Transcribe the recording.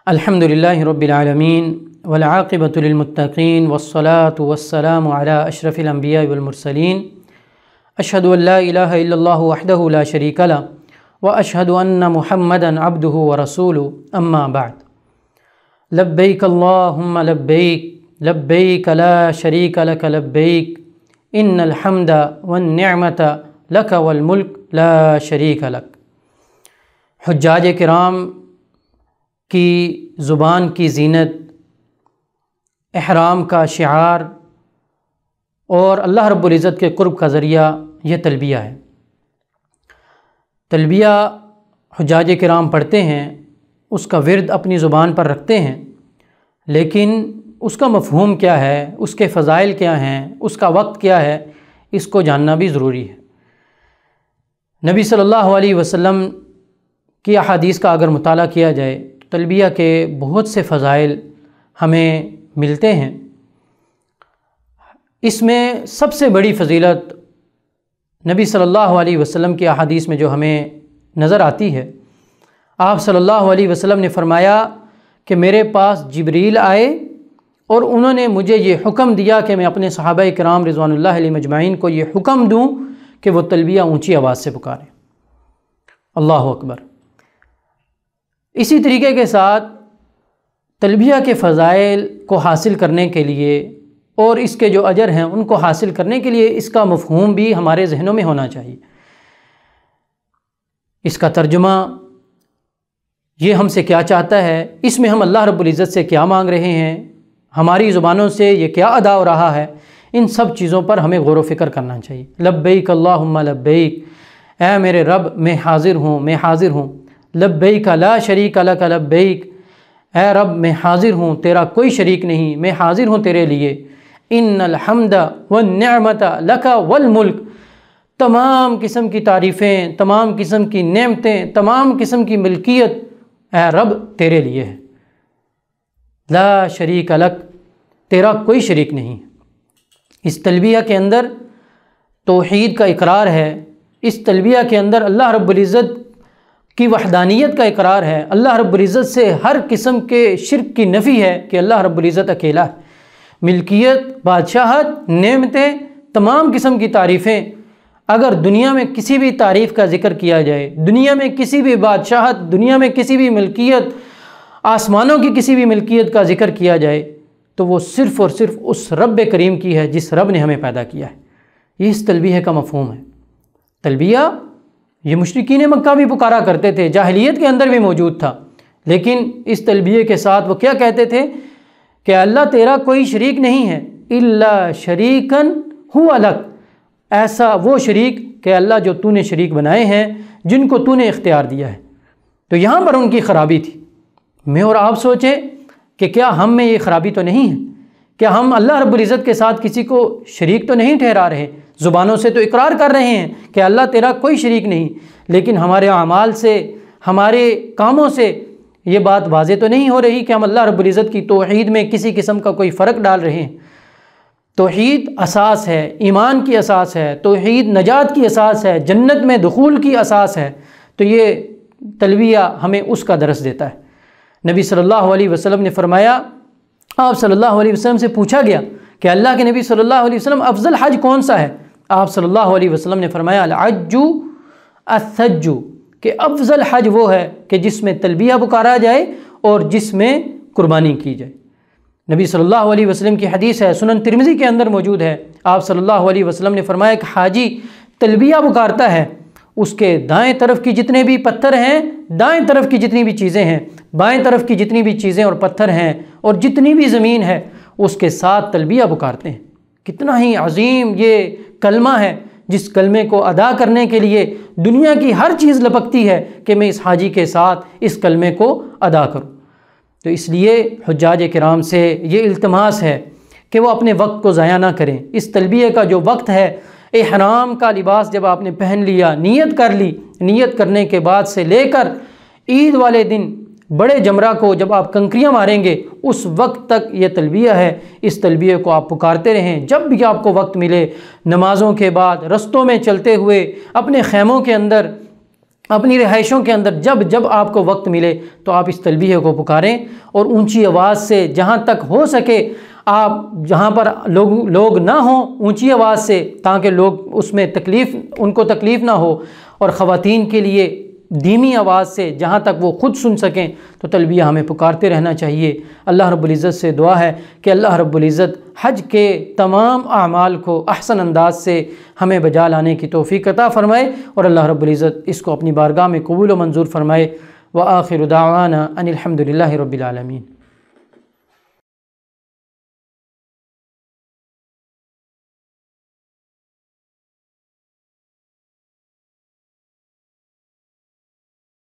الحمدللہ رب العالمین والعاقبۃ للمتقین والصلاة والسلام علی اشرف الانبیاء والمرسلین اشہد ان لا الہ الا اللہ وحدہ لا شریک لہ واشہد ان محمدا عبدہ ورسولہ اما بعد لبیک اللہم لبیک لبیک لا شریک لک لبیک ان الحمد والنعمت لک والملک لا شریک لک۔ حجاج کرام کی زبان کی زینت، احرام کا شعار اور اللہ رب العزت کے قرب کا ذریعہ یہ تلبیہ ہے۔ تلبیہ حجاج کرام پڑھتے ہیں، اس کا ورد اپنی زبان پر رکھتے ہیں، لیکن اس کا مفہوم کیا ہے، اس کے فضائل کیا ہیں، اس کا وقت کیا ہے، اس کو جاننا بھی ضروری ہے۔ نبی صلی اللہ علیہ وسلم کی احادیث کا اگر مطالعہ کیا جائے تو تلبیہ کے بہت سے فضائل ہمیں ملتے ہیں۔ اس میں سب سے بڑی فضیلت نبی صلی اللہ علیہ وسلم کی احادیث میں جو ہمیں نظر آتی ہے، آپ صلی اللہ علیہ وسلم نے فرمایا کہ میرے پاس جبریل آئے اور انہوں نے مجھے یہ حکم دیا کہ میں اپنے صحابہ کرام رضوان اللہ علیہ مجمعین کو یہ حکم دوں کہ وہ تلبیہ اونچی آواز سے پکاریں۔ اللہ اکبر۔ اسی طریقے کے ساتھ تلبیہ کے فضائل کو حاصل کرنے کے لیے اور اس کے جو اجر ہیں ان کو حاصل کرنے کے لیے اس کا مفہوم بھی ہمارے ذہنوں میں ہونا چاہیے۔ اس کا ترجمہ، یہ ہم سے کیا چاہتا ہے، اس میں ہم اللہ رب العزت سے کیا مانگ رہے ہیں، ہماری زبانوں سے یہ کیا ادا ہو رہا ہے، ان سب چیزوں پر ہمیں غور و فکر کرنا چاہیے۔ لبیک اللہم لبیک، اے میرے رب میں حاضر ہوں، میں حاضر ہوں۔ لبیک لا شریک لک لبیک، اے رب میں حاضر ہوں، تیرا کوئی شریک نہیں، میں حاضر ہوں تیرے لیے۔ ان الحمد والنعمت لک والملک، تمام قسم کی تعریفیں، تمام قسم کی نعمتیں، تمام قسم کی ملکیت اے رب تیرے لیے ہے۔ لا شریک لک، تیرا کوئی شریک نہیں۔ اس تلبیہ کے اندر توحید کا اقرار ہے، اس تلبیہ کے اندر اللہ رب العزت کی وحدانیت کا اقرار ہے، اللہ رب العزت سے ہر قسم کے شرک کی نفی ہے کہ اللہ رب العزت اکیلا ہے۔ ملکیت، بادشاہت، نعمتیں، تمام قسم کی تعریفیں، اگر دنیا میں کسی بھی تعریف کا ذکر کیا جائے، دنیا میں کسی بھی بادشاہت، دنیا میں کسی بھی ملکیت، آسمانوں کی کسی بھی ملکیت کا ذکر کیا جائے تو وہ صرف اور صرف اس رب کریم کی ہے جس رب نے ہمیں پیدا کیا ہے۔ یہ اس تلبیہ کا مفہوم ہے۔ تلبیہ یہ مشرکین مکہ بھی پکارا کرتے تھے، جاہلیت کے اندر بھی موجود تھا، لیکن اس تلبیہ کے ساتھ وہ کیا کہتے تھے کہ اللہ تیرا کوئی شریک نہیں ہے، الا شریکن ہوا لک، ایسا وہ شریک کہ اللہ جو تو نے شریک بنائے ہیں، جن کو تو نے اختیار دیا ہے۔ تو یہاں پر ان کی خرابی تھی۔ میں اور آپ سوچیں کہ کیا ہم میں یہ خرابی تو نہیں ہے؟ کیا ہم اللہ رب العزت کے ساتھ کسی کو شریک تو نہیں ٹھہرا رہے؟ زبانوں سے تو اقرار کر رہے ہیں کہ اللہ تیرا کوئی شریک نہیں، لیکن ہمارے اعمال سے، ہمارے کاموں سے یہ بات واضح تو نہیں ہو رہی کہ ہم اللہ رب العزت کی توحید میں کسی قسم کا کوئی فرق ڈال رہے ہیں۔ توحید اساس ہے، ایمان کی اساس ہے، توحید نجات کی اساس ہے، جنت میں دخول کی اساس ہے۔ تو یہ تلبیہ ہمیں اس کا درس دیتا ہے۔ نبی صلی اللہ علیہ وسلم نے فرمایا، آپ صلی اللہ علیہ وسلم سے پوچھا گیا کہ اللہ کے نبی صلی اللہ علیہ وسلم افضل حج کون سا ہے؟ آپ صلی اللہ علیہ وسلم نے فرمایا الحج الثج، کہ افضل حج وہ ہے کہ جس میں تلبیہ پکارا جائے اور جس میں قربانی کی جائے۔ نبی صلی اللہ علیہ وسلم کی حدیث ہے، سنن ترمذی کے اندر موجود ہے، آپ صلی اللہ علیہ وسلم نے فرمایا کہ حاجی تلبیہ پکارتا ہے، اس کے دائیں طرف کی جتنے بھی پتھر ہیں، دائیں طرف کی جتنی بھی چیزیں ہیں، بائیں طرف کی جتنی بھی چیزیں اور پتھر ہیں اور جتنی بھی زمین ہے، اس کے ساتھ تلبیہ پکارتے ہیں۔ کتنا ہی عظیم یہ کلمہ ہے، جس کلمے کو ادا کرنے کے لیے دنیا کی ہر چیز لپکتی ہے کہ میں اس حاجی کے ساتھ اس کلمے کو ادا کروں۔ تو اس لیے حجاج کرام سے یہ التماس ہے کہ وہ اپنے وقت کو ضائع نہ کریں۔ اس تلبیہ کا جو وقت ہے، احرام کا لباس جب آپ نے پہن لیا، نیت کر لی، نیت کرنے کے بعد سے لے کر عید والے دن بڑے جمرہ کو جب آپ کنکریاں ماریں گے، اس وقت تک یہ تلبیہ ہے۔ اس تلبیہ کو آپ پکارتے رہیں، جب بھی آپ کو وقت ملے، نمازوں کے بعد، رستوں میں چلتے ہوئے، اپنے خیموں کے اندر، اپنی رہائشوں کے اندر جب جب آپ کو وقت ملے تو آپ اس تلبیہ کو پکاریں، اور اونچی آواز سے جہاں تک ہو سکے آپ جہاں پر لوگ نہ ہوں اونچی آواز سے، تاکہ لوگ اس میں ان کو تکلیف نہ ہو، اور خواتین کے لیے دھیمی آواز سے جہاں تک وہ خود سن سکیں تو تلبیہ ہمیں پکارتے رہنا چاہیے۔ اللہ رب العزت سے دعا ہے کہ اللہ رب العزت حج کے تمام اعمال کو احسن انداز سے ہمیں بجا لانے کی توفیق عطا فرمائے، اور اللہ رب العزت اس کو اپنی بارگاہ میں قبول و منظور فرمائے۔ وآخر دعوانا ان الحمد للہ رب العالمین۔